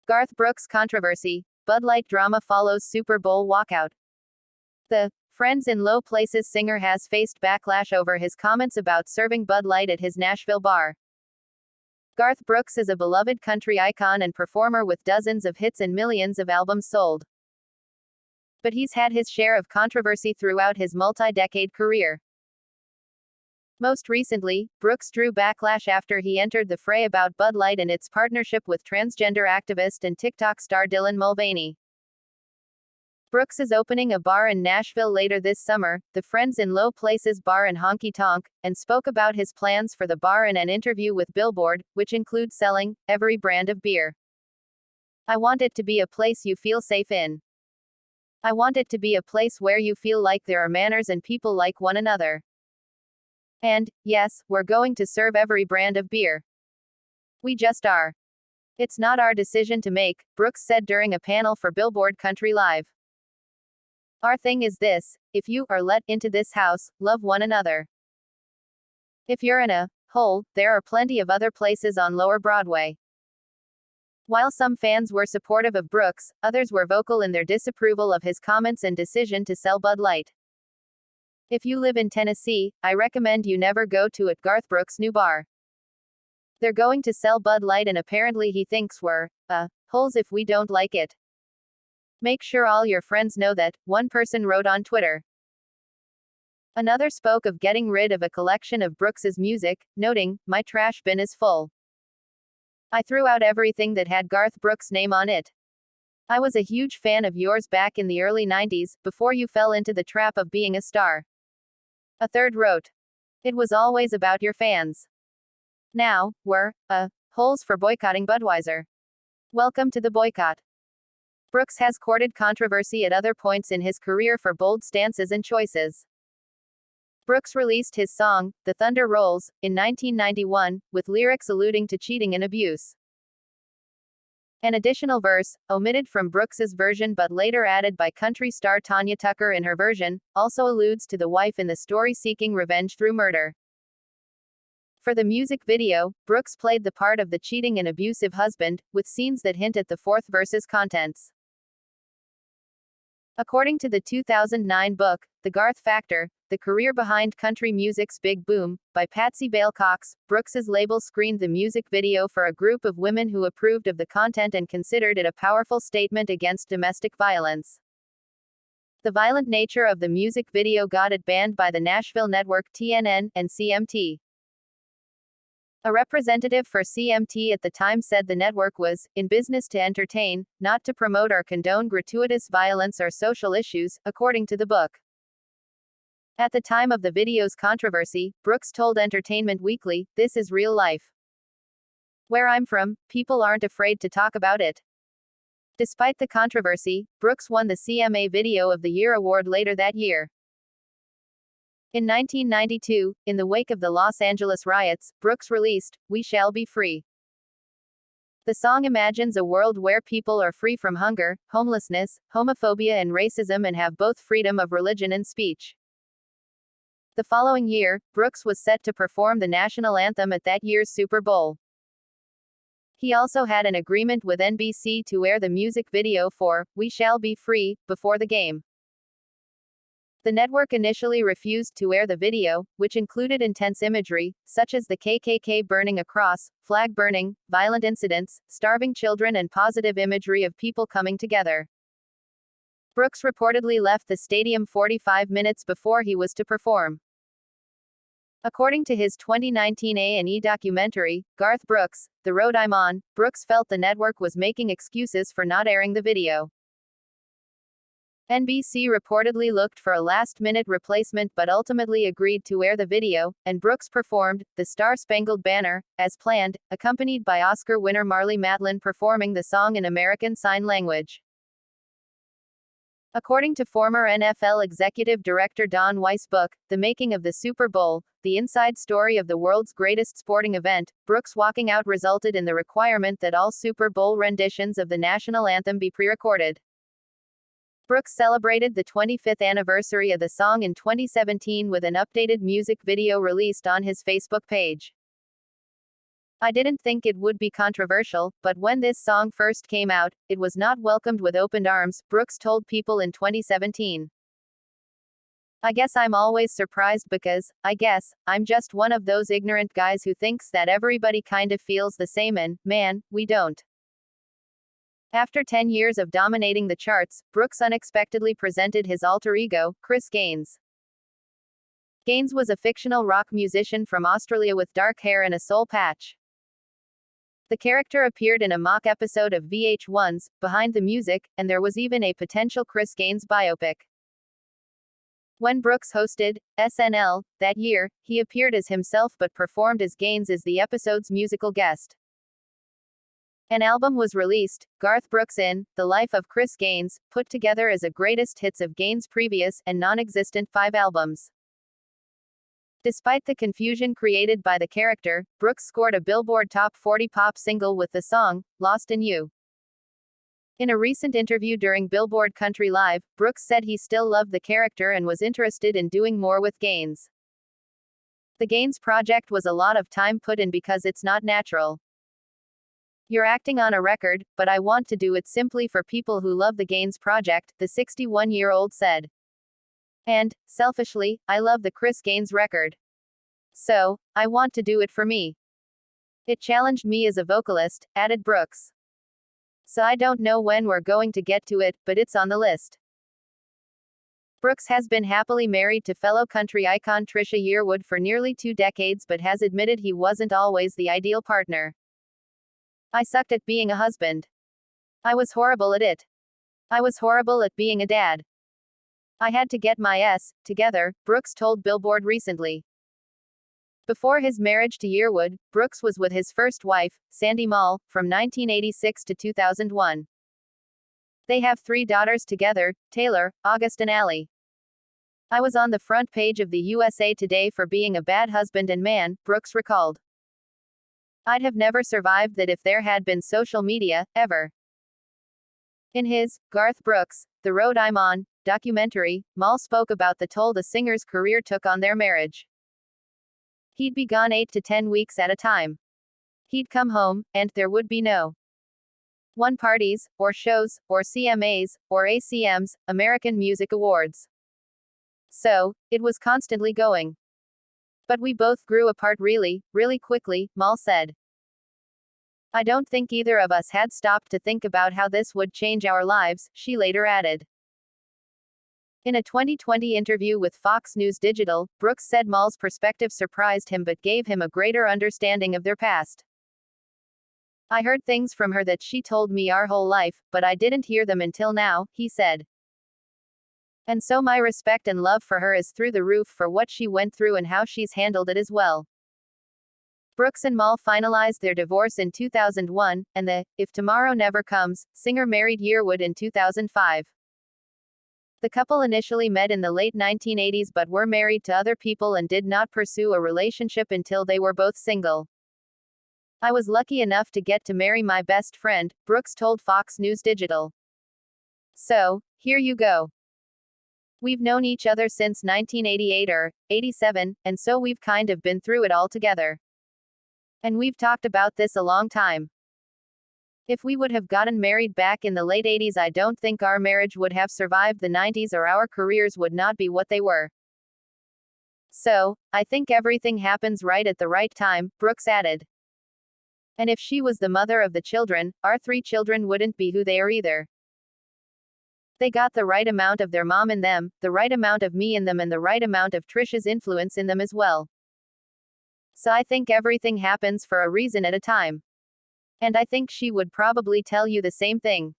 Garth Brooks controversy. Bud Light drama follows Super Bowl walkout. The Friends in Low Places singer has faced backlash over his comments about serving Bud Light at his Nashville bar. Garth Brooks is a beloved country icon and performer with dozens of hits and millions of albums sold. But he's had his share of controversy throughout his multi-decade career. Most recently, Brooks drew backlash after he entered the fray about Bud Light and its partnership with transgender activist and TikTok star Dylan Mulvaney. Brooks is opening a bar in Nashville later this summer, the Friends in Low Places Bar and Honky Tonk, and spoke about his plans for the bar in an interview with Billboard, which includes selling every brand of beer. "I want it to be a place you feel safe in. I want it to be a place where you feel like there are manners and people like one another. And, yes, we're going to serve every brand of beer. We just are. It's not our decision to make," Brooks said during a panel for Billboard Country Live. "Our thing is this: if you are let into this house, love one another. If you're in a hole, there are plenty of other places on Lower Broadway." While some fans were supportive of Brooks, others were vocal in their disapproval of his comments and decision to sell Bud Light. "If you live in Tennessee, I recommend you never go to it," Garth Brooks' new bar. "They're going to sell Bud Light and apparently he thinks we're holes if we don't like it. Make sure all your friends know that," one person wrote on Twitter. Another spoke of getting rid of a collection of Brooks's music, noting, "My trash bin is full. I threw out everything that had Garth Brooks' name on it. I was a huge fan of yours back in the early 90s, before you fell into the trap of being a star." A third wrote, "It was always about your fans. Now, we're holes for boycotting Budweiser. Welcome to the boycott." Brooks has courted controversy at other points in his career for bold stances and choices. Brooks released his song, "The Thunder Rolls," in 1991, with lyrics alluding to cheating and abuse. An additional verse, omitted from Brooks's version but later added by country star Tanya Tucker in her version, also alludes to the wife in the story seeking revenge through murder. For the music video, Brooks played the part of the cheating and abusive husband, with scenes that hint at the fourth verse's contents. According to the 2009 book, The Garth Factor, The Career Behind Country Music's Big Boom, by Patsy Bale Cox, Brooks's label screened the music video for a group of women who approved of the content and considered it a powerful statement against domestic violence. The violent nature of the music video got it banned by the Nashville network TNN and CMT. A representative for CMT at the time said the network was in business to entertain, not to promote or condone gratuitous violence or social issues, according to the book. At the time of the video's controversy, Brooks told Entertainment Weekly, "This is real life. Where I'm from, people aren't afraid to talk about it." Despite the controversy, Brooks won the CMA Video of the Year award later that year. In 1992, in the wake of the Los Angeles riots, Brooks released, "We Shall Be Free." The song imagines a world where people are free from hunger, homelessness, homophobia and racism and have both freedom of religion and speech. The following year, Brooks was set to perform the national anthem at that year's Super Bowl. He also had an agreement with NBC to air the music video for "We Shall Be Free" before the game. The network initially refused to air the video, which included intense imagery, such as the KKK burning a cross, flag burning, violent incidents, starving children and positive imagery of people coming together. Brooks reportedly left the stadium 45 minutes before he was to perform. According to his 2019 A&E documentary, Garth Brooks, The Road I'm On, Brooks felt the network was making excuses for not airing the video. NBC reportedly looked for a last-minute replacement but ultimately agreed to air the video, and Brooks performed "The Star-Spangled Banner" as planned, accompanied by Oscar winner Marlee Matlin performing the song in American Sign Language. According to former NFL executive director Don Weiss's book, The Making of the Super Bowl, the inside story of the world's greatest sporting event, Brooks walking out resulted in the requirement that all Super Bowl renditions of the national anthem be pre-recorded. Brooks celebrated the 25th anniversary of the song in 2017 with an updated music video released on his Facebook page. I didn't think it would be controversial, but when this song first came out, it was not welcomed with open arms, Brooks told People in 2017. I guess I'm always surprised because, I guess, I'm just one of those ignorant guys who thinks that everybody kind of feels the same and, man, we don't. After 10 years of dominating the charts, Brooks unexpectedly presented his alter ego, Chris Gaines. Gaines was a fictional rock musician from Australia with dark hair and a soul patch. The character appeared in a mock episode of VH1's Behind the Music, and there was even a potential Chris Gaines biopic. When Brooks hosted SNL that year, he appeared as himself but performed as Gaines as the episode's musical guest. An album was released, Garth Brooks in The Life of Chris Gaines, put together as a greatest hits of Gaines' previous and non-existent 5 albums. Despite the confusion created by the character, Brooks scored a Billboard Top 40 pop single with the song, Lost in You. In a recent interview during Billboard Country Live, Brooks said he still loved the character and was interested in doing more with Gaines. The Gaines project was a lot of time put in because it's not natural. You're acting on a record, but I want to do it simply for people who love the Gaines project, the 61-year-old said. And, selfishly, I love the Chris Gaines record. So, I want to do it for me. It challenged me as a vocalist, added Brooks. So I don't know when we're going to get to it, but it's on the list. Brooks has been happily married to fellow country icon Trisha Yearwood for nearly 2 decades but has admitted he wasn't always the ideal partner. I sucked at being a husband. I was horrible at it. I was horrible at being a dad. I had to get my S together, Brooks told Billboard recently. Before his marriage to Yearwood, Brooks was with his first wife, Sandy Mall, from 1986 to 2001. They have 3 daughters together, Taylor, August and Allie. I was on the front page of the USA Today for being a bad husband and man, Brooks recalled. I'd have never survived that if there had been social media, ever. In his, Garth Brooks, The Road I'm On, documentary, Mall spoke about the toll the singer's career took on their marriage. He'd be gone 8 to 10 weeks at a time. He'd come home, and there would be no one parties, or shows, or CMAs, or ACMs, American Music Awards. So, it was constantly going. But we both grew apart really, really quickly, Mall said. I don't think either of us had stopped to think about how this would change our lives, she later added. In a 2020 interview with Fox News Digital, Brooks said Mall's perspective surprised him but gave him a greater understanding of their past. I heard things from her that she told me our whole life, but I didn't hear them until now, he said. And so my respect and love for her is through the roof for what she went through and how she's handled it as well. Brooks and Mall finalized their divorce in 2001, and the If Tomorrow Never Comes singer married Yearwood in 2005. The couple initially met in the late 1980s but were married to other people and did not pursue a relationship until they were both single. I was lucky enough to get to marry my best friend, Brooks told Fox News Digital. So, here you go. We've known each other since 1988 or 87, and so we've kind of been through it all together. And we've talked about this a long time. If we would have gotten married back in the late 80s, I don't think our marriage would have survived the 90s or our careers would not be what they were. So, I think everything happens right at the right time, Brooks added. And if she was the mother of the children, our 3 children wouldn't be who they are either. They got the right amount of their mom in them, the right amount of me in them, and the right amount of Trisha's influence in them as well. So I think everything happens for a reason at a time. And I think she would probably tell you the same thing.